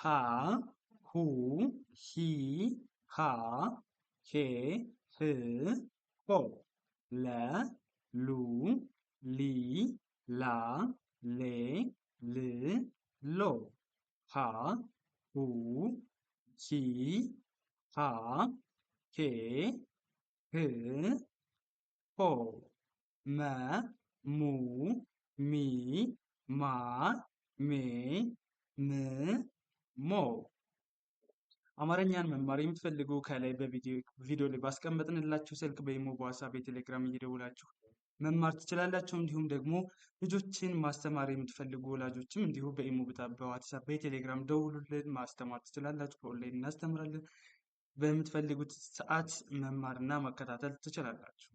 ሃ ሁ ሂ ሃ ሄ ህ ሆ ለ ሉ ሊ ላ ሌ ል ሎ ሃ ሁ ሂ ሃ ሄ ህ ሆ መ ሙ ሚ ማ ሜ ም ሞ አማርኛን መማር የምትፈልጉ ከላይ በቪዲዮ ላይ ባስቀመጥንላችሁ ስልክ በኢሞ በዋትስአፕ በቴሌግራም እየደውላችሁ መማር ትችላላችሁ። እንዲሁም ደግሞ ልጆችን ማስተማር የምትፈልጉ ወላጆችም እንዲሁ በኢሞ በዋትስአፕ በቴሌግራም ደውሉልን፣ ማስተማር ትችላላችሁ። በኦንላይን እናስተምራለን። በምትፈልጉት ሰዓት መማርና መከታተል ትችላላችሁ።